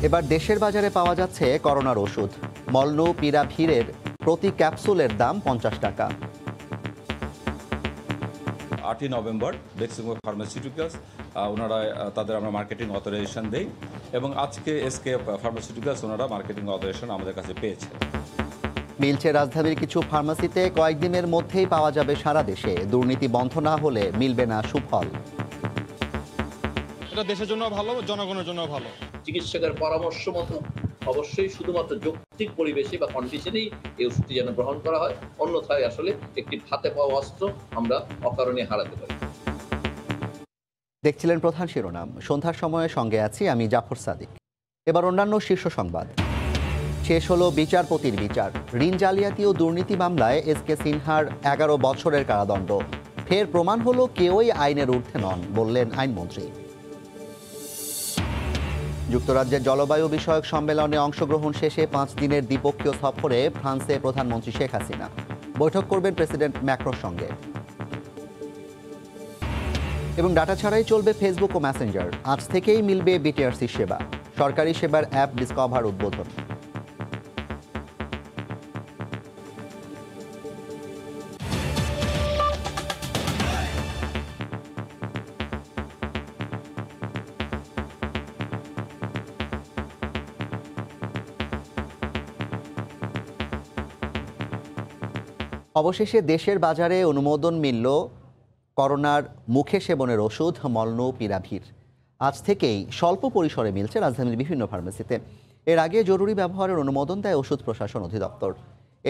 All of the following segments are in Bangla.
এবার দেশের বাজারে পাওয়া যাচ্ছে করোনার ওষুধ। মলনুপিরাভিরের প্রতি ক্যাপসুলের দাম 50 টাকা। 8 নভেম্বর বেক্সিমকো ফার্মাসিউটিক্যালস ওনারা তাদের আমরা মার্কেটিং অথরাইজেশন দেই এবং আজকে এসকেএফ ফার্মাসিউটিক্যালস ওনারা মার্কেটিং অথরাইজেশন আমাদের কাছে পেয়েছে। মিলছে রাজধানীর কিছু ফার্মাসিতে, কয়েকদিনের মধ্যেই পাওয়া যাবে সারা দেশে। দুর্নীতি বন্ধ না হলে মিলবে না সুফল। এটা দেশের জন্য ভালো, জনগণের জন্য ভালো। চিকিৎসকের পরামর্শ মতো অবশ্যই শুধুমাত্র যৌক্তিক পরিবেশে বা কন্ডিশনেই এই ওষুধটি যেন গ্রহণ করা হয়, অন্যথায় আসলে একটি হাতে পাওয়া অস্ত্র আমরা অকারণে হারাতে পারি। দেখছিলেন প্রধান শিরোনাম। সন্ধ্যার সময়ে সঙ্গে আছি আমি জাফর সাদিক। এবার অন্যান্য শীর্ষ সংবাদ। শেষ হলো বিচারপতির বিচার। ঋণ জালিয়াতি ও দুর্নীতি মামলায় এসকে সিনহার 11 বছরের কারাদণ্ড। ফের প্রমাণ হলো কেউই আইনের ঊর্ধ্বে নন, বললেন আইনমন্ত্রী। যুক্তরাজ্যের জলবায়ু বিষয়ক সম্মেলনে অংশগ্রহণ শেষে 5 দিনের দ্বিপক্ষীয় সফরে ফ্রান্সে প্রধানমন্ত্রী শেখ হাসিনা। বৈঠক করবেন প্রেসিডেন্ট ম্যাক্রোর সঙ্গে। এবং ডাটা ছাড়াই চলবে ফেসবুক ও মেসেঞ্জার। আজ থেকেই মিলবে বিটিআরসি সেবা। সরকারি সেবার অ্যাপ ডিসকভার উদ্বোধন। অবশেষে দেশের বাজারে অনুমোদন মিলল করোনার মুখে সেবনের ওষুধ মলনুপিরাভির। আজ থেকেই স্বল্প পরিসরে মিলছে রাজধানীর বিভিন্ন ফার্মেসিতে। এর আগে জরুরি ব্যবহারের অনুমোদন দেয় ওষুধ প্রশাসন অধিদপ্তর।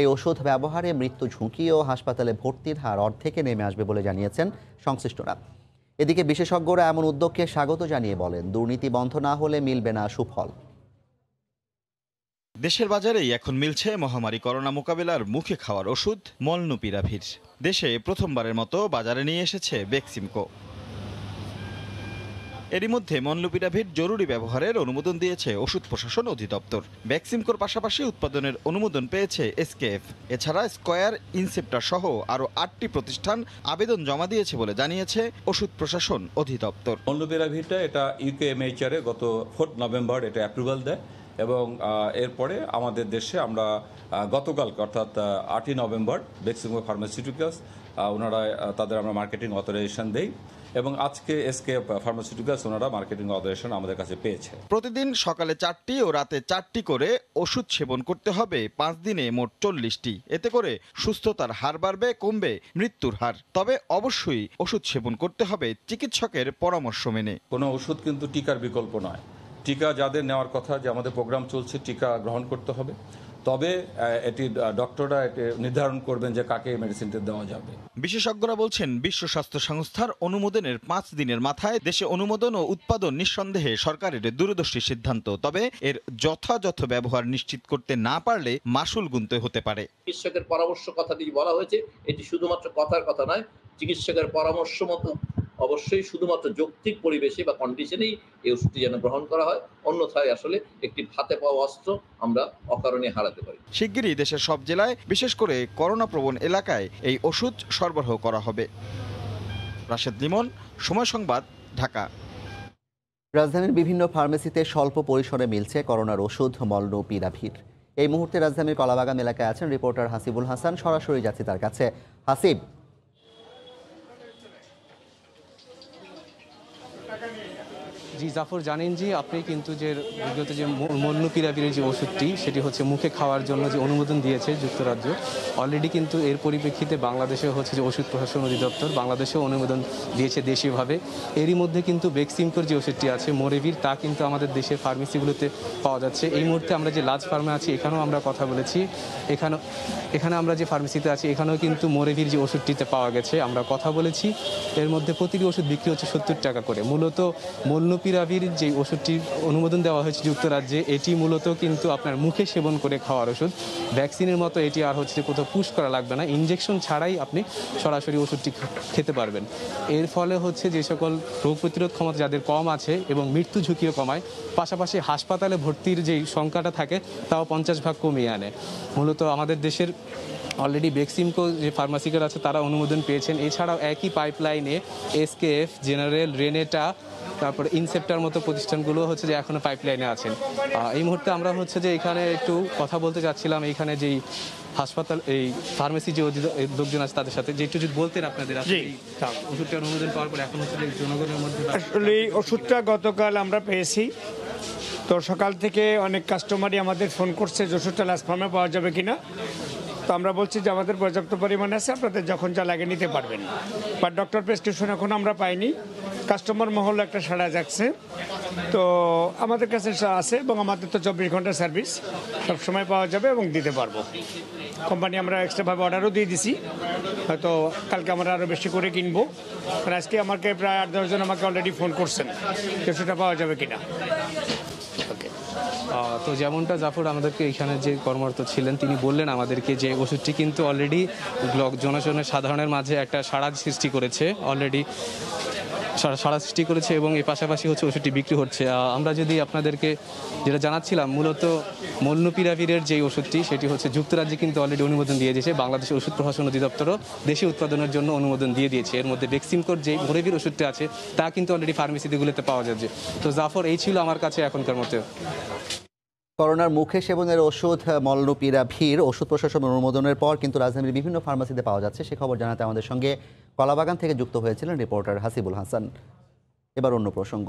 এই ওষুধ ব্যবহারে মৃত্যু ঝুঁকি ও হাসপাতালে ভর্তির হার অর্ধেকে নেমে আসবে বলে জানিয়েছেন সংশ্লিষ্টরা। এদিকে বিশেষজ্ঞরা এমন উদ্যোগকে স্বাগত জানিয়ে বলেন, দুর্নীতি বন্ধ না হলে মিলবে না সুফল। দেশের বাজারেই এখন মিলছে মহামারী করোনা মোকাবেলার মুখে খাওয়ার ওষুধ মলনুপিরাভির। দেশে প্রথমবারের মতো বাজারে নিয়ে এসেছে বেক্সিমকো। এরই মধ্যে মলনুপিরাভির জরুরি ব্যবহারের অনুমোদন দিয়েছে ওষুধ প্রশাসন অধিদপ্তর। বেক্সিমকোর পাশাপাশি উৎপাদনের অনুমোদন পেয়েছে এসকেএফ। এছাড়া স্কয়ার, ইনসেপ্টার সহ আরও 8টি প্রতিষ্ঠান আবেদন জমা দিয়েছে বলে জানিয়েছে ওষুধ প্রশাসন অধিদপ্তর। মলনুপিরাভিরটা এটা ইউকেএমএইচআর গত 4 নভেম্বর এটা অ্যাপ্রুভাল দেয় এবং এরপরে আমাদের দেশে আমরা গতকাল অর্থাৎ 8 নভেম্বর বেক্সিমকো ফার্মাসিউটিক্যালস ওনারা তাদের আমরা মার্কেটিং অথরাইজেশন দেই এবং আজকে এসকেএফ ফার্মাসিউটিক্যালস ওনারা মার্কেটিং অথরাইজেশন আমাদের কাছে পেয়েছে। প্রতিদিন সকালে 4টি ও রাতে 4টি করে ওষুধ সেবন করতে হবে 5 দিনে মোট 40টি। এতে করে সুস্থতার হার বাড়বে, কমবে মৃত্যুর হার। তবে অবশ্যই ওষুধ সেবন করতে হবে চিকিৎসকের পরামর্শ মেনে। কোনো ওষুধ কিন্তু টিকার বিকল্প নয়। টিকা যাদের নেওয়ার কথা, যে আমাদের প্রোগ্রাম চলছে, টিকা গ্রহণ করতে হবে। তবে এটি ডক্টররা এটি নির্ধারণ করবেন যে কাকে মেডিসিনটা দেওয়া যাবে। বিশেষজ্ঞরা বলছেন, বিশ্ব স্বাস্থ্য সংস্থার অনুমোদনের 5 দিনের মাথায় দেশে অনুমোদন ও উৎপাদন নিঃসন্দেহে সরকারের দূরদর্শী সিদ্ধান্ত। তবে এর যথাযথ ব্যবহার নিশ্চিত করতে না পারলে মাশুল গুনতে হতে পারে। চিকিৎসকের পরামর্শ কথাটি বলা হয়েছে, এটি শুধুমাত্র কথার কথা নয়। চিকিৎসকের পরামর্শ মতো অবশ্যই শুধুমাত্র যৌক্তিক পরিবেশে বা কন্ডিশনেই এই ওষুধটি যেন গ্রহণ করা হয়, অন্যথায় আসলে একটি হাতে পাওয়া অস্ত্র আমরা অকারণে হারাতে পারি। শিগগিরই দেশের সব জেলায়, বিশেষ করে করোনা প্রবণ এলাকায় এই ওষুধ সরবরাহ করা হবে। রাশেদ লিমন, সময় সংবাদ, ঢাকা। রাজধানীর বিভিন্ন ফার্মেসিতে স্বল্প পরিসরে মিলছে করোনার ওষুধ মলনুপিরাভির। এই মুহূর্তে রাজধানীর কলাবাগান এলাকায় আছেন রিপোর্টার হাসিবুল হাসান। সরাসরি যাচ্ছি তার কাছে। হাসিব, জি জাফর, জানেন যে আপনি কিন্তু যে বিগত যে মলনুপিরাভিরের যে ওষুধটি, সেটি হচ্ছে মুখে খাওয়ার জন্য যে অনুমোদন দিয়েছে যুক্তরাজ্য, অলরেডি কিন্তু এর পরিপ্রেক্ষিতে বাংলাদেশে হচ্ছে যে ওষুধ প্রশাসন অধিদপ্তর বাংলাদেশেও অনুমোদন দিয়েছে দেশীয়ভাবে। এরই মধ্যে কিন্তু বেক্সিমকোর যে ওষুধটি আছে মোরেভির, তা কিন্তু আমাদের দেশের ফার্মেসিগুলোতে পাওয়া যাচ্ছে। এই মুহূর্তে আমরা যে লাজ ফার্মে আছি, এখানেও আমরা কথা বলেছি। এখানে আমরা যে ফার্মেসিতে আছি, এখানেও কিন্তু মোরেভির যে ওষুধটিতে পাওয়া গেছে, আমরা কথা বলেছি। এর মধ্যে প্রতিটি ওষুধ বিক্রি হচ্ছে 70 টাকা করে। মূলত মলনুপিরাভির যে ওষুধটির অনুমোদন দেওয়া হয়েছে যুক্তরাজ্যে, এটি মূলত কিন্তু আপনার মুখে সেবন করে খাওয়ার ওষুধ। ভ্যাকসিনের মতো এটি আর হচ্ছে কোথাও পুশ করা লাগবে না, ইনজেকশন ছাড়াই আপনি সরাসরি ওষুধটি খেতে পারবেন। এর ফলে হচ্ছে যে সকল রোগ প্রতিরোধ ক্ষমতা যাদের কম আছে এবং মৃত্যু ঝুঁকিও কমায়, পাশাপাশি হাসপাতালে ভর্তির যেই সংখ্যাটা থাকে তাও 50 ভাগ কমিয়ে আনে। মূলত আমাদের দেশের অলরেডি বেক্সিমকো যে ফার্মাসিকার আছে তারা অনুমোদন পেয়েছেন। এছাড়াও একই পাইপলাইনে এসকেএফ, জেনারেল, রেনেটা তারপরে ইনসেপ্টার মতো প্রতিষ্ঠানগুলো হচ্ছে যে এখনো পাইপলাইনে আছেন। এই মুহূর্তে আমরা হচ্ছে যে এখানে একটু কথা বলতে চাচ্ছিলাম, এইখানে যেই হাসপাতাল এই ফার্মেসি যে লোকজন আছে তাদের সাথে, যে একটু যদি বলতেন আপনাদের আসলে এই ওষুধটা অনুমোদন পাওয়ার পর এখন হচ্ছে যে জনগণের মধ্যে আসলে এই ওষুধটা গতকাল আমরা পেয়েছি, তো সকাল থেকে অনেক কাস্টমারই আমাদের ফোন করছে যে ওষুধটা লাস্ট ফার্মে পাওয়া যাবে কিনা। তো আমরা বলছি যে আমাদের পর্যাপ্ত পরিমাণে আছে, আপনাদের যখন যা লাগে নিতে পারবেন। বাট ডক্টর প্রেসক্রিপশন এখন আমরা পাইনি, কাস্টমার মহল একটা সাড়া যাচ্ছে। তো আমাদের কাছে আছে এবং আমাদের তো 24 ঘন্টা সার্ভিস, সবসময় পাওয়া যাবে এবং দিতে পারবো। কোম্পানি আমরা এক্সট্রাভাবে অর্ডারও দিয়ে দিছি, হয়তো কালকে আমরা আরও বেশি করে কিনবো। আর আজকে আমাকে প্রায় 8-10 জন আমাকে অলরেডি ফোন করছেন যে সেটা পাওয়া যাবে কিনা। তো যেমনটা জাফর আমাদেরকে এখানে যে কর্মরত ছিলেন তিনি বললেন আমাদেরকে যে ওষুধটি কিন্তু অলরেডি জনগণের সাধারণের মাঝে একটা সাড়া সৃষ্টি করেছে, অলরেডি সাড়া সৃষ্টি করেছে এবং এর পাশাপাশি হচ্ছে ওষুধটি বিক্রি হচ্ছে। আমরা যদি আপনাদেরকে যেটা জানাচ্ছিলাম, মূলত মলনুপিরাভিরের যে ওষুধটি সেটি হচ্ছে যুক্তরাজ্যে কিন্তু অলরেডি অনুমোদন দিয়ে দিয়েছে, বাংলাদেশের ওষুধ প্রশাসন অধিদপ্তরও দেশে উৎপাদনের জন্য অনুমোদন দিয়ে দিয়েছে। এর মধ্যে বেক্সিমকোর যে মোরেভির ওষুধটি আছে তা কিন্তু অলরেডি ফার্মেসিগুলোতে পাওয়া যাচ্ছে। তো জাফর, এই ছিল আমার কাছে এখনকার মতো। করোনার মুখে সেবনের ওষুধ মলনুপিরাভির ওষুধ প্রশাসন অনুমোদনের পর কিন্তু রাজধানীর বিভিন্ন ফার্মেসিতে পাওয়া যাচ্ছে। সে খবর জানাতে আমাদের সঙ্গে কলাবাগান থেকে যুক্ত হয়েছিলেন রিপোর্টার হাসিবুল হাসান। এবার অন্য প্রসঙ্গ,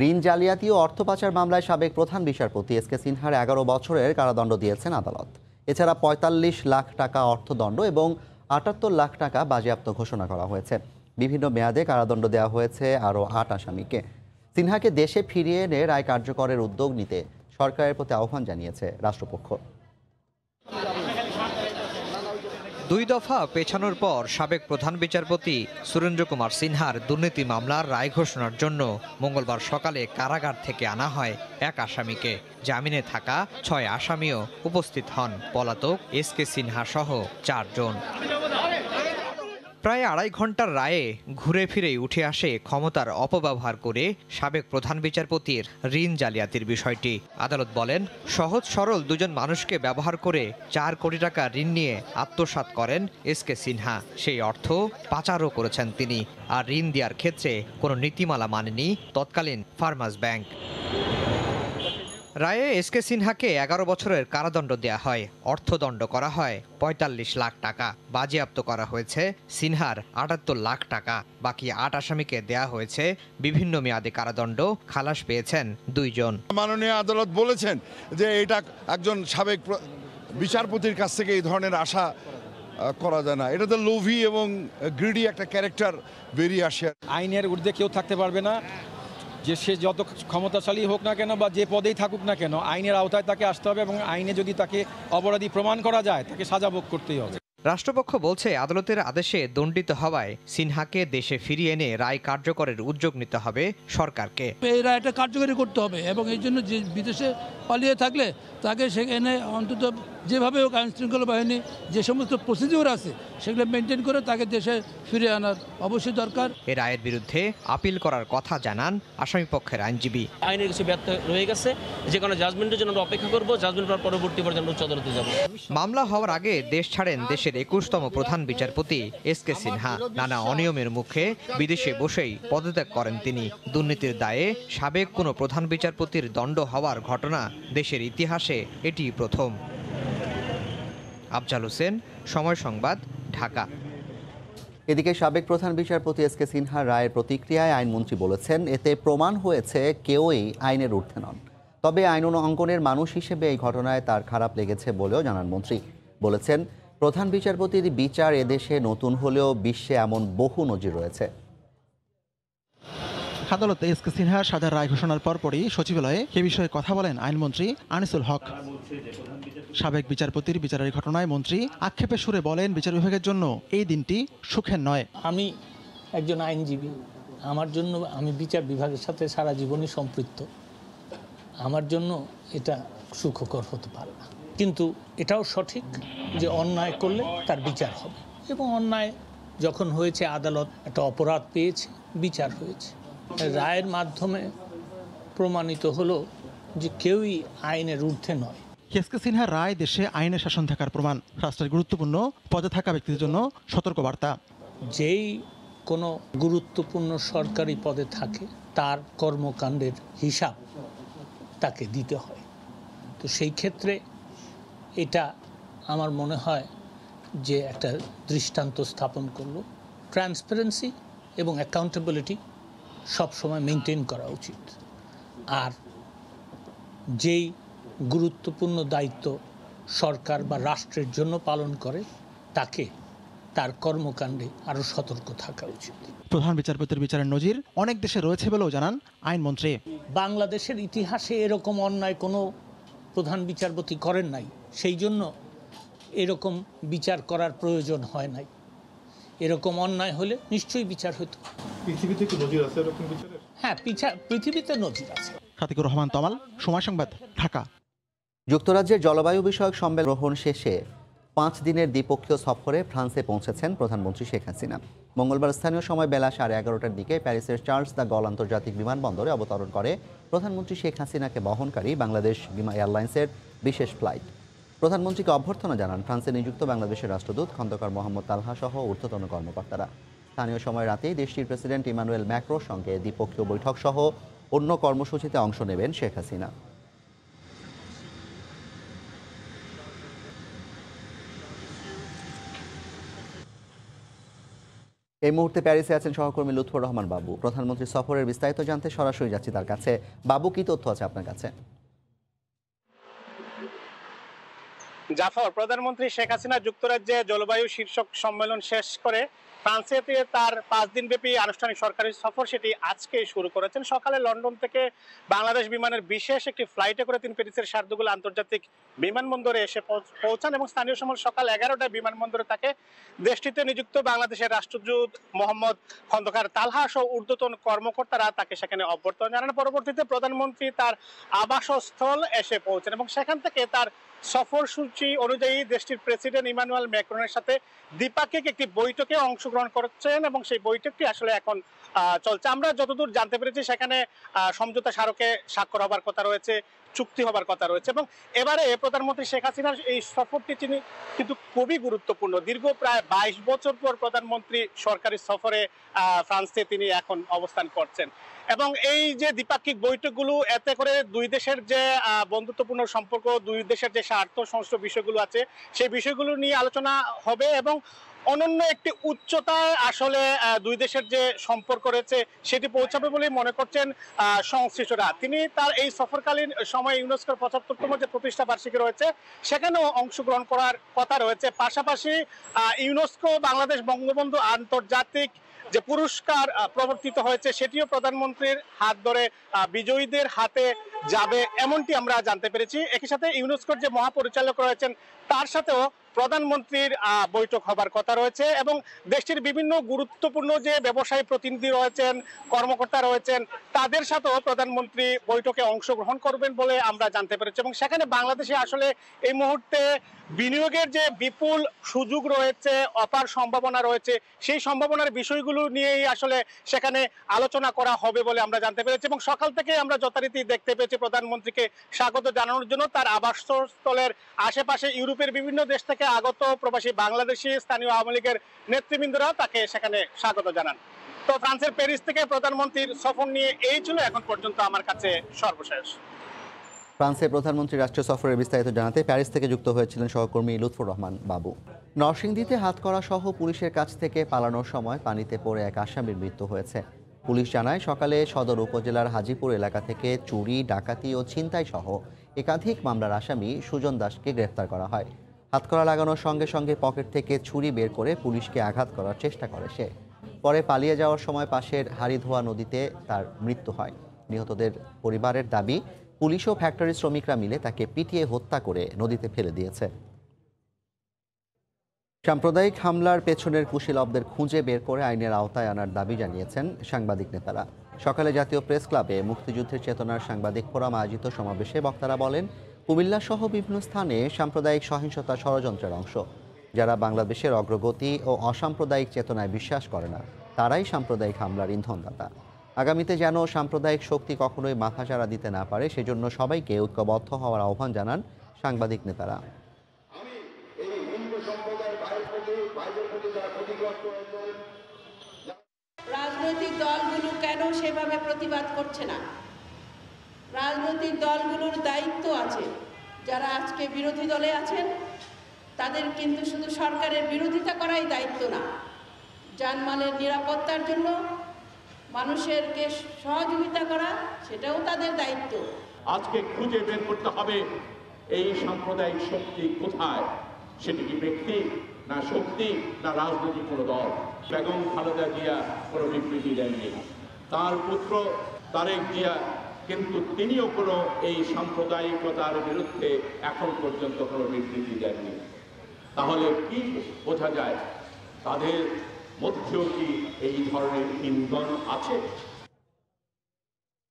ঋণ জালিয়াতি ও অর্থ পাচার মামলায় সাবেক প্রধান বিচারপতি এস কে সিনহার 11 বছরের কারাদণ্ড দিয়েছেন আদালত। এছাড়া 45 লাখ টাকা অর্থদণ্ড এবং 78 লাখ টাকা বাজেয়াপ্ত ঘোষণা করা হয়েছে। বিভিন্ন মেয়াদে কারাদণ্ড দেওয়া হয়েছে আরও 8 আসামিকে। সিনহাকে দেশে ফিরিয়ে এনে রায় কার্যকরের উদ্যোগ নিতে সরকারের প্রতি আহ্বান জানিয়েছে রাষ্ট্রপক্ষ। 2 দফা পেছানোর পর সাবেক প্রধান বিচারপতি সুরেন্দ্র কুমার সিনহার দুর্নীতি মামলার রায় ঘোষণার জন্য মঙ্গলবার সকালে কারাগার থেকে আনা হয় 1 আসামিকে। জামিনে থাকা 6 আসামিও উপস্থিত হন। পলাতক এস কে সিনহা সহ 4 জন। প্রায় 2.5 ঘন্টার রায়ে ঘুরে ফিরেই উঠে আসে ক্ষমতার অপব্যবহার করে সাবেক প্রধান বিচারপতির ঋণ জালিয়াতির বিষয়টি। আদালত বলেন, সহজ সরল 2 জন মানুষকে ব্যবহার করে 4 কোটি টাকা ঋণ নিয়ে আত্মসাৎ করেন এস কে সিনহা। সেই অর্থ পাচারও করেছেন তিনি। আর ঋণ দেওয়ার ক্ষেত্রে কোনো নীতিমালা মানেনি তৎকালীন ফার্মার্স ব্যাংক। রায়ে এস কে সিনহাকে 11 বছরের কারাদণ্ড দেয়া হয়। অর্থদণ্ড করা হয় 45 লাখ টাকা। বাজেয়াপ্ত করা হয়েছে সিনহার 78 লাখ টাকা। বাকি 8 আসামিকে দেয়া হয়েছে বিভিন্ন মেয়াদে কারাদণ্ড। খালাস পেয়েছেন 2 জন। মাননীয় আদালত বলেছেন যে এটা একজন সাবেক বিচারপতির কাছ থেকে এই ধরনের আশা করা যায় না। এটা তো লোভী এবং গ্রিডি একটা ক্যারেক্টার বেরিয়ে আসে। আইনের ঊর্ধ্বে কেউ থাকতে পারবে না, যে সে যত ক্ষমতাশালী হোক না কেন বা যে পদেই থাকুক না কেন, আইনের আওতায় তাকে আসতে হবে এবং আইনে যদি তাকে অপরাধী প্রমাণ করা যায় তাকে সাজা ভোগ করতেই হবে। রাষ্ট্রপক্ষ বলছে, আদালতের আদেশে দণ্ডিত হওয়ায় সিনহাকে দেশে ফিরিয়ে এনে রায় কার্যকরের উদ্যোগ নিতে হবে সরকারকে। এই রায়টা কার্যকরী করতে হবে এবং এই জন্য যে বিদেশে পালিয়ে থাকলে তাকে সেখানে অন্তত যেভাবে হোক আইন শৃঙ্খলা বাহিনী যে সমস্ত প্রসিডিওর আছে সেগুলো মেনটেন করে তাকে দেশে ফিরে আনার অবশ্যই দরকার। এ রায়ের বিরুদ্ধে আপিল করার কথা জানান আসামিপক্ষের আইনজীবী। আইনের কিছু ব্যর্থ রয়ে গেছে, যে কোনো জাজমেন্টের জন্য আমরা অপেক্ষা করবো। জাজমেন্ট পাওয়ার পরবর্তী পর্যন্ত উচ্চ আদালতে যাব। মামলা হওয়ার আগে দেশ ছাড়েন দেশের 21তম প্রধান বিচারপতি এস কে সিনহা। নানা অনিয়মের মুখে বিদেশে বসেই পদত্যাগ করেন তিনি। দুর্নীতির দায়ে সাবেক কোনো প্রধান বিচারপতির দণ্ড হওয়ার ঘটনা দেশের ইতিহাসে এটি প্রথম। আফজাল হোসেন, সময় সংবাদ, ঢাকা। এদিকে সাবেক প্রধান বিচারপতি এস কে সিনহার রায়ের প্রতিক্রিয়ায় আইনমন্ত্রী বলেছেন, এতে প্রমাণ হয়েছে কেউই আইনের ঊর্ধ্বে নন। তবে আইন অঙ্গনের মানুষ হিসেবে এই ঘটনায় তার খারাপ লেগেছে বলেও জানান মন্ত্রী। বলেছেন, প্রধান বিচারপতির বিচার এদেশে নতুন হলেও বিশ্বে এমন বহু নজির রয়েছে। আদালতে এস কে সিনহার সাজার রায় ঘোষণার পরপরই সচিবালয়ে এ বিষয়ে কথা বলেন আইনমন্ত্রী আনিসুল হক। সাবেক বিচারপতির বিচারের ঘটনায় মন্ত্রী আক্ষেপের সুরে বলেন, বিচার বিভাগের জন্য এই দিনটি সুখের নয়। আমি একজন আইনজীবী, আমার জন্য আমি বিচার বিভাগের সাথে সারা জীবনই সম্পৃক্ত। আমার জন্য এটা সুখকর হতে পারে না, কিন্তু এটাও সঠিক যে অন্যায় করলে তার বিচার হবে এবং অন্যায় যখন হয়েছে আদালত একটা অপরাধ পেয়েছে, বিচার হয়েছে। রায়ের মাধ্যমে প্রমাণিত হলো যে কেউই আইনের ঊর্ধ্বে নয়। এস কে সিনহার রায় দেশে আইনের শাসন থাকার প্রমাণ, রাষ্ট্রের গুরুত্বপূর্ণ পদে থাকা ব্যক্তিদের জন্য সতর্কবার্তা। যেই কোনো গুরুত্বপূর্ণ সরকারি পদে থাকে তার কর্মকাণ্ডের হিসাব তাকে দিতে হয়। তো সেই ক্ষেত্রে এটা আমার মনে হয় যে একটা দৃষ্টান্ত স্থাপন করলো। ট্রান্সপারেন্সি এবং অ্যাকাউন্টেবিলিটি সবসময় মেনটেন করা উচিত। আর যেই গুরুত্বপূর্ণ দায়িত্ব সরকার বা রাষ্ট্রের জন্য পালন করে তাকে তার কর্মকাণ্ডে আরও সতর্ক থাকা উচিত। প্রধান বিচারপতির বিচারের নজির অনেক দেশে রয়েছে বলেও জানান আইনমন্ত্রী। বাংলাদেশের ইতিহাসে এরকম অন্যায় কোনো প্রধান বিচারপতি করেন নাই, সেই জন্য এরকম বিচার করার প্রয়োজন হয় নাই। এরকম অন্যায় হলে নিশ্চয়ই বিচার হতো। পৃথিবীতে কি নজির আছে এরকম বিচারের? হ্যাঁ, পৃথিবীতে নজির আছে। সাতিকুর রহমান তমাল, সময় সংবাদ, ঢাকা। যুক্তরাজ্যের জলবায়ু বিষয়ক সম্মেলন গ্রহণ শেষে 5 দিনের দ্বিপক্ষীয় সফরে ফ্রান্সে পৌঁছেছেন প্রধানমন্ত্রী শেখ হাসিনা। মঙ্গলবার স্থানীয় সময় বেলা 11:30টার দিকে প্যারিসের চার্লস দ্য গল আন্তর্জাতিক বিমানবন্দরে অবতরণ করে প্রধানমন্ত্রী শেখ হাসিনাকে বহনকারী বাংলাদেশ এয়ারলাইন্সের বিশেষ ফ্লাইট। প্রধানমন্ত্রীকে অভ্যর্থনা জানান ফ্রান্সে নিযুক্ত বাংলাদেশের রাষ্ট্রদূত খন্দকার মোহাম্মদ তালহা সহ ঊর্ধ্বতন কর্মকর্তারা। স্থানীয় সময় রাতেই দেশটির প্রেসিডেন্ট ইমানুয়েল ম্যাক্রোর সঙ্গে দ্বিপক্ষীয় বৈঠক সহ অন্য কর্মসূচিতে অংশ নেবেন শেখ হাসিনা। এই মুহূর্তে প্যারিসে আছেন সহকর্মী লুৎফর রহমান বাবু। প্রধানমন্ত্রী সফরের বিস্তারিত জানতে সরাসরি যাচ্ছি তার কাছে। বাবু, কি তথ্য আছে আপনার কাছে? জাফর, প্রধানমন্ত্রী শেখ হাসিনা যুক্তরাজ্যে জলবায়ু শীর্ষক সম্মেলন শেষ করে ফ্রান্সেতে তার 5 দিনব্যাপী আনুষ্ঠানিক সরকারি সফর সেটি আজকেই শুরু করেছেন। সকালে লন্ডন থেকে বাংলাদেশ বিমানের বিশেষ একটি ফ্লাইটে করে তিনি প্যারিসের শার্ল দে গল আন্তর্জাতিক বিমানবন্দরে এসে পৌঁছান এবং স্থানীয় সময় সকাল 11টায় বিমানবন্দরে তাকে দেশটিতে নিযুক্ত বাংলাদেশের রাষ্ট্রদূত মোহাম্মদ খন্দকার তালহা সহ ঊর্ধ্বতন কর্মকর্তারা তাকে সেখানে অভ্যর্থনা জানান। পরবর্তীতে প্রধানমন্ত্রী তার আবাসস্থল এসে পৌঁছেন এবং সেখান থেকে তার সফরসূচি অনুযায়ী দেশটির প্রেসিডেন্ট ইমানুয়েল ম্যাক্রনের সাথে দ্বিপাক্ষিক একটি বৈঠকে অংশগ্রহণ করছেন এবং সেই বৈঠকটি আসলে এখন চলছে। আমরা যতদূর জানতে পেরেছি সেখানে সমঝোতা স্মারকে স্বাক্ষর হবার কথা রয়েছে, চুক্তি হবার কথা রয়েছে এবং এবারে প্রধানমন্ত্রী শেখ হাসিনার এই সফরটি কিন্তু খুবই গুরুত্বপূর্ণ। দীর্ঘ প্রায় 22 বছর পর প্রধানমন্ত্রী সরকারি সফরে ফ্রান্সে তিনি এখন অবস্থান করছেন এবং এই যে দ্বিপাক্ষিক বৈঠকগুলো, এতে করে দুই দেশের যে বন্ধুত্বপূর্ণ সম্পর্ক, দুই দেশের যে স্বার্থ সংশ্লিষ্ট বিষয়গুলো আছে সেই বিষয়গুলো নিয়ে আলোচনা হবে এবং অনন্য একটি উচ্চতায় আসলে দুই দেশের যে সম্পর্ক রয়েছে সেটি পৌঁছাবে বলে মনে করছেন সংশ্লিষ্টরা। তিনি তার এই সফরকালীন সময় ইউনেস্কোর 75তম যে প্রতিষ্ঠা বার্ষিকী রয়েছে সেখানেও অংশগ্রহণ করার কথা রয়েছে। পাশাপাশি ইউনেস্কো বাংলাদেশ বঙ্গবন্ধু আন্তর্জাতিক যে পুরস্কার প্রবর্তিত হয়েছে সেটিও প্রধানমন্ত্রীর হাত ধরে বিজয়ীদের হাতে যাবে এমনটি আমরা জানতে পেরেছি। একই সাথে ইউনেস্কোর যে মহাপরিচালক রয়েছেন তার সাথেও প্রধানমন্ত্রীর বৈঠক হবার কথা রয়েছে এবং দেশটির বিভিন্ন গুরুত্বপূর্ণ যে ব্যবসায়ী প্রতিনিধি রয়েছেন, কর্মকর্তা রয়েছেন, তাদের সাথেও প্রধানমন্ত্রী বৈঠকে অংশগ্রহণ করবেন বলে আমরা জানতে পেরেছি এবং সেখানে বাংলাদেশে আসলে এই মুহূর্তে বিনিয়োগের যে বিপুল সুযোগ রয়েছে, অপার সম্ভাবনা রয়েছে, সেই সম্ভাবনার বিষয়গুলো নিয়েই আসলে সেখানে আলোচনা করা হবে বলে আমরা জানতে পেরেছি এবং সকাল থেকে আমরা যথারীতি দেখতে পেয়েছি প্রধানমন্ত্রীকে স্বাগত জানানোর জন্য তার আবাসস্থলের আশেপাশে ইউরোপের বিভিন্ন দেশ থেকে আগত প্রবাসী বাংলাদেশি স্থানীয় আওয়ামী লীগের নেতৃবৃন্দরা তাকে সেখানে স্বাগত জানান। তো ফ্রান্সের প্যারিস থেকে প্রধানমন্ত্রীর সফর নিয়ে এই ছিল এখন পর্যন্ত আমার কাছে সর্বশেষ। ফ্রান্সের প্রধানমন্ত্রী রাষ্ট্রীয় সফরের বিস্তারিত জানাতে প্যারিস থেকে যুক্ত হয়েছিলেন সহকর্মী লুৎফর রহমান বাবু। নরসিংদীতে হাতকড়া সহ পুলিশের কাছ থেকে পালানোর সময় পানিতে পড়ে এক আসামির মৃত্যু হয়েছে। পুলিশ জানায় সকালে সদর উপজেলার হাজিপুর এলাকা থেকে চুরি, ডাকাতি ও ছিনতাই সহ একাধিক মামলার আসামি সুজন দাসকে গ্রেফতার করা হয়। হাতকড়া লাগানোর সঙ্গে সঙ্গে পকেট থেকে ছুরি বের করে পুলিশকে আঘাত করার চেষ্টা করে সে। পরে পালিয়ে যাওয়ার সময় পাশের হাড়িধোয়া নদীতে তার মৃত্যু হয়। নিহতদের পরিবারের দাবি, পুলিশ ও ফ্যাক্টরি শ্রমিকরা মিলে তাকে পিটিয়ে হত্যা করে নদীতে ফেলে দিয়েছে। সাম্প্রদায়িক হামলার পেছনের কুশীলবদের খুঁজে বের করে আইনের আওতায় আনার দাবি জানিয়েছেন সাংবাদিক নেতারা। সকালে জাতীয় প্রেস ক্লাবে মুক্তিযুদ্ধের চেতনার সাংবাদিক ফোরাম আয়োজিত সমাবেশে বক্তারা বলেন, কুমিল্লা সহ বিভিন্ন স্থানে সাম্প্রদায়িক সহিংসতা ষড়যন্ত্রের অংশ। যারা বাংলাদেশের অগ্রগতি ও অসাম্প্রদায়িক চেতনায় বিশ্বাস করে না তারাই সাম্প্রদায়িক হামলার ইন্ধনদাতা। আগামীতে যেন সাম্প্রদায়িক শক্তি কখনোই মাথাচাড়া দিতে না পারে সেজন্য সবাইকে ঐক্যবদ্ধ হওয়ার আহ্বান জানান সাংবাদিক নেতারা। রাজনৈতিক দলগুলো কেন সেভাবে প্রতিবাদ করছে না? রাজনৈতিক দলগুলোর দায়িত্ব আছে। যারা আজকে বিরোধী দলে আছেন তাদের কিন্তু শুধু সরকারের বিরোধিতা করাই দায়িত্ব না, জানমালের নিরাপত্তার জন্য মানুষেরকে সহযোগিতা করা সেটাও তাদের দায়িত্ব। আজকে খুঁজে বের করতে হবে এই সাম্প্রদায়িক শক্তি কোথায়। সেটি কি ব্যক্তি, না শক্তি, না রাজনৈতিক কোনো দল? বেগম খালেদা জিয়া কোনো বিবৃতি দেননি, তার পুত্র তারেক জিয়া কিন্তু তিনিও কোনো এই সাম্প্রদায়িকতার বিরুদ্ধে এখন পর্যন্ত কোনো বিবৃতি দেননি। তাহলে কি বোঝা যায় তাদের মধ্যেও কি এই ধরনের ইন্ধন আছে?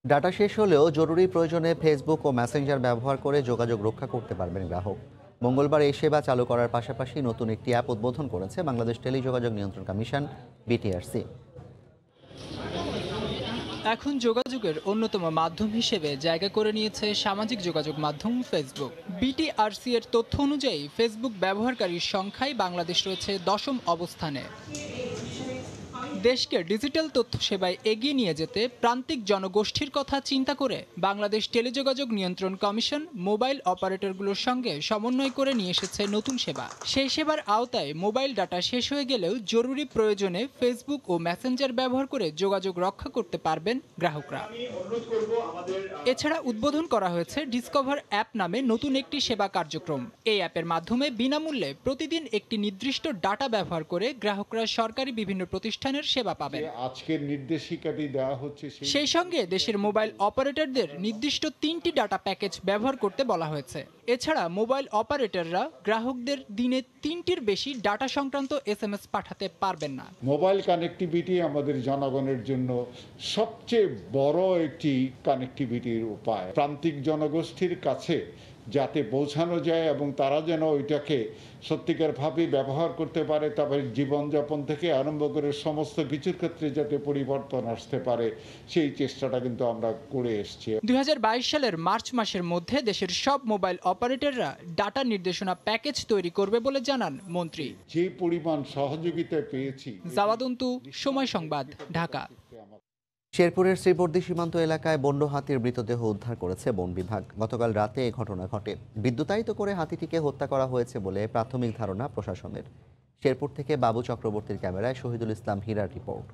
ডাটা শেষ হলেও জরুরি প্রয়োজনে ফেসবুক ও মেসেঞ্জার ব্যবহার করে যোগাযোগ রক্ষা করতে পারবেন গ্রাহক। মঙ্গলবার এই সেবা চালু করার পাশাপাশি নতুন একটি অ্যাপ উদ্বোধন করেছে বাংলাদেশ টেলিযোগাযোগ নিয়ন্ত্রণ কমিশন বিটিআরসি। এখন যোগাযোগের অন্যতম মাধ্যম হিসেবে জায়গা করে নিয়েছে সামাজিক যোগাযোগ মাধ্যম ফেসবুক। বিটিআরসি এর তথ্য অনুযায়ী ফেসবুক ব্যবহারকারীর সংখ্যায় বাংলাদেশ রয়েছে 10ম অবস্থানে। দেশকে ডিজিটাল তথ্য সেবায় এগিয়ে নিয়ে যেতে প্রান্তিক জনগোষ্ঠীর কথা চিন্তা করে বাংলাদেশ টেলিযোগাযোগ নিয়ন্ত্রণ কমিশন মোবাইল অপারেটরগুলোর সঙ্গে সমন্বয় করে নিয়ে এসেছে নতুন সেবা। সেই সেবার আওতায় মোবাইল ডাটা শেষ হয়ে গেলেও জরুরি প্রয়োজনে ফেসবুক ও মেসেঞ্জার ব্যবহার করে যোগাযোগ রক্ষা করতে পারবেন গ্রাহকরা। এছাড়া উদ্বোধন করা হয়েছে ডিসকভার অ্যাপ নামে নতুন একটি সেবা কার্যক্রম। এই অ্যাপের মাধ্যমে বিনামূল্যে প্রতিদিন একটি নির্দিষ্ট ডাটা ব্যবহার করে গ্রাহকরা সরকারি বিভিন্ন প্রতিষ্ঠানের সেবা পাবেন। আজকের নির্দেশিকাটি দেওয়া হচ্ছে, সেই সঙ্গে দেশের মোবাইল অপারেটরদের নির্দিষ্ট 3টি ডাটা প্যাকেজ ব্যবহার করতে বলা হয়েছে। এছাড়া মোবাইল অপারেটররা গ্রাহকদের দিনে 3টির বেশি ডাটা সংক্রান্ত SMS পাঠাতে পারবেন না। মোবাইল কানেক্টিভিটি আমাদের জনগণের জন্য সবচেয়ে বড় একটি কানেক্টিভিটির উপায়। প্রান্তিক জনগোষ্ঠীর কাছে যাতে পৌঁছানো যায় এবং তারা যেন ওইটাকে সত্যিকারভাবে ব্যবহার করতে পারে, তারপরে জীবনযাপন থেকে আরম্ভ করে সমস্ত কিছুর ক্ষেত্রে যাতে পরিবর্তন আসতে পারে, সেই চেষ্টাটা কিন্তু আমরা করে এসেছি। 2022 সালের মার্চ মাসের মধ্যে দেশের সব মোবাইল অপারেটররা ডাটা নির্দেশনা প্যাকেজ তৈরি করবে বলে জানান মন্ত্রী। যে পরিমাণ সহযোগিতা পেয়েছি। জাওয়াদন্তু, সময় সংবাদ, ঢাকা। শেরপুরের শ্রীবর্দী সীমান্ত এলাকায় বন্য হাতির মৃতদেহ উদ্ধার করেছে বন বিভাগ। গতকাল রাতে এই ঘটনা ঘটে। বিদ্যুতায়িত করে হাতিটিকে হত্যা করা হয়েছে বলে প্রাথমিক ধারণা প্রশাসনের। শেরপুর থেকে বাবু চক্রবর্তীর ক্যামেরায় শহীদুল ইসলাম হীরার রিপোর্ট।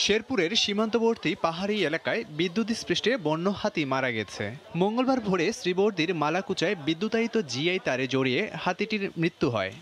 শেরপুরের সীমান্তবর্তী পাহাড়ি এলাকায় বিদ্যুৎস্পৃষ্টে বন্য হাতি মারা গেছে। মঙ্গলবার ভোরে শ্রীবর্দীর মালাকুচায় বিদ্যুতায়িত জিআই তারে জড়িয়ে হাতিটির মৃত্যু হয়।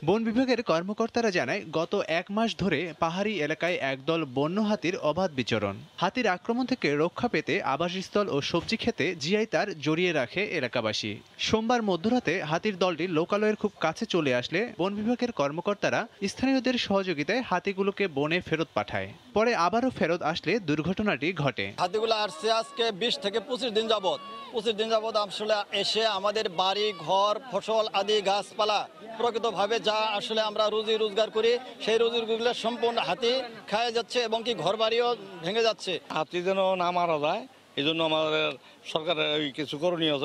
বন বিভাগের কর্মকর্তারা জানায়, গত 1 মাস ধরে পাহাড়ি এলাকায় একদল বন্য হাতির অবাধ বিচরণ। হাতির আক্রমণ থেকে রক্ষা পেতে আবাসস্থল ও সবজি ক্ষেতে জিআই তার জড়িয়ে রাখে এলাকাবাসী। সোমবার মধ্যরাতে হাতির দলটি লোকালয়ের খুব কাছে চলে আসলে বন বিভাগের কর্মকর্তারা স্থানীয়দের সহযোগিতায় হাতিগুলোকে বনে ফেরত পাঠায়। পরে আবারও ফেরত আসলে দুর্ঘটনাটি ঘটে। হাতিগুলো আসছে আজকে 20 থেকে 25 দিন যাবত। 25 দিন যাবত আসলে এসে আমাদের বাড়ি ঘর ফসল আদি গাছপালা প্রকৃতভাবে যা আসলে আমরা রুজি রোজগার করি সেই রুজিগুলো সম্পূর্ণ হাতি খায় যাচ্ছে এবং কি ঘর বাড়িও ভেঙে যাচ্ছে। হাতি যেন না মারা যায় এই জন্য আমাদের সরকারের কিছু করণীয়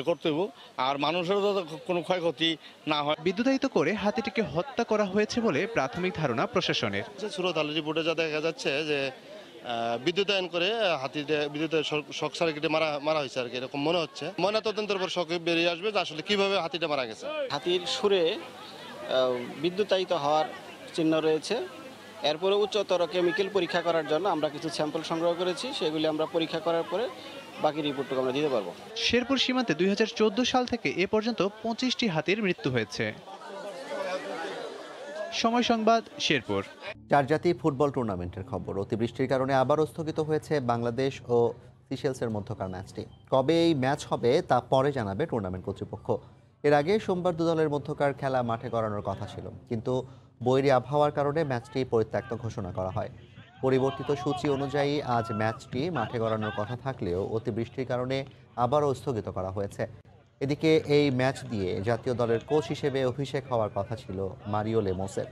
করতে হবে, আর মানুষেরও যাতে কোনো ক্ষয়ক্ষতি না হয়। বিদ্যুতায়িত করে হাতিটিকে হত্যা করা হয়েছে বলে প্রাথমিক ধারণা প্রশাসনের। সুরত আলী রিপোর্টে যা দেখা যাচ্ছে যে বিদ্যুতায়ন করে হাতিতে বিদ্যুতের শক সার্কিটে মারা হয়েছে আর কি, এরকম মনে হচ্ছে। ময়নাতদন্তের পর শক বেরিয়ে আসবে যে আসলে কিভাবে হাতিটা মারা গেছে। হাতির সুরে বিদ্যুতায়িত হওয়ার চিহ্ন রয়েছে। এরপরে উচ্চতর কেমিক্যাল পরীক্ষা করার জন্য আমরা কিছু স্যাম্পল সংগ্রহ করেছি, সেগুলি আমরা পরীক্ষা করার পরে বাকি রিপোর্টটুকু আমরা দিতে পারবো। শেরপুর সীমান্তে 2014 সাল থেকে এ পর্যন্ত 25টি হাতির মৃত্যু হয়েছে। সময় সংবাদ, শেরপুর। চারজাতি ফুটবল টুর্নামেন্টের খবর। অতিবৃষ্টির কারণে আবারও স্থগিত হয়েছে বাংলাদেশ ও সিশেলসের মধ্যকার ম্যাচটি। কবে এই ম্যাচ হবে তা পরে জানাবে টুর্নামেন্ট কর্তৃপক্ষ। এর আগে সোমবার দু দলের মধ্যকার খেলা মাঠে করানোর কথা ছিল, কিন্তু বৈরী আবহাওয়ার কারণে ম্যাচটি পরিত্যক্ত ঘোষণা করা হয়। পরিবর্তিত সূচি অনুযায়ী আজ ম্যাচটি মাঠে করানোর কথা থাকলেও অতিবৃষ্টির কারণে আবারও স্থগিত করা হয়েছে। এদিকে এই ম্যাচ দিয়ে জাতীয় দলের কোচ হিসেবে অভিষেক হওয়ার কথা ছিল মারিও লেমোসের।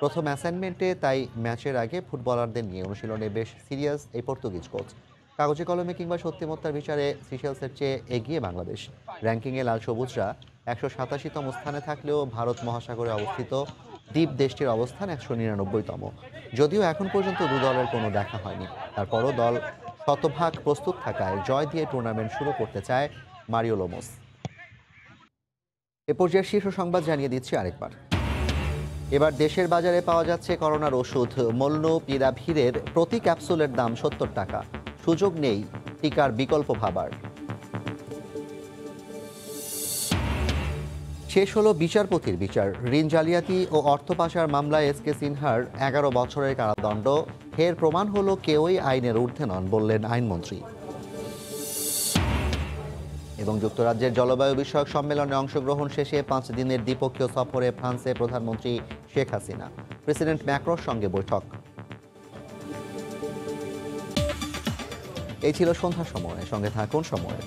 প্রথম অ্যাসাইনমেন্টে তাই ম্যাচের আগে ফুটবলারদের নিয়ে অনুশীলনে বেশ সিরিয়াস এই পর্তুগিজ কোচ। কাগজে কলমে কিংবা সত্যিমত্তার বিচারে সিশেলসের চেয়ে এগিয়ে বাংলাদেশ। র্যাঙ্কিংয়ে লাল সবুজরা 187তম স্থানে থাকলেও ভারত মহাসাগরে অবস্থিত দ্বীপ দেশটির অবস্থান 199তম। যদিও এখন পর্যন্ত দু দলের কোনো দেখা হয়নি, তারপরও দল শতভাগ প্রস্তুত থাকায় জয় দিয়ে টুর্নামেন্ট শুরু করতে চায় মারিও লোমোস। এ পর্যায়ে শীর্ষ সংবাদ জানিয়ে দিচ্ছি আরেকবার। এবার দেশের বাজারে পাওয়া যাচ্ছে করোনার ওষুধ মলনুপিরাভিরের প্রতি ক্যাপসুলের দাম 70 টাকা। সুযোগ নেই টিকার বিকল্প ভাবার। শেষ হলো বিচারপতির বিচার। ঋণ জালিয়াতি ও অর্থ পাচার মামলায় এস কে সিনহার 11 বছরের কারাদণ্ড। এর প্রমাণ হলো কেউই আইনের ঊর্ধ্বে নন, বললেন আইনমন্ত্রী। এবং যুক্তরাজ্যের জলবায়ু বিষয়ক সম্মেলনে অংশগ্রহণ শেষে 5 দিনের দ্বিপক্ষীয় সফরে ফ্রান্সে প্রধানমন্ত্রী শেখ হাসিনা। প্রেসিডেন্ট ম্যাক্রোর সঙ্গে বৈঠক। এই ছিল সন্ধ্যার সময়। সঙ্গে থাকুন সময়।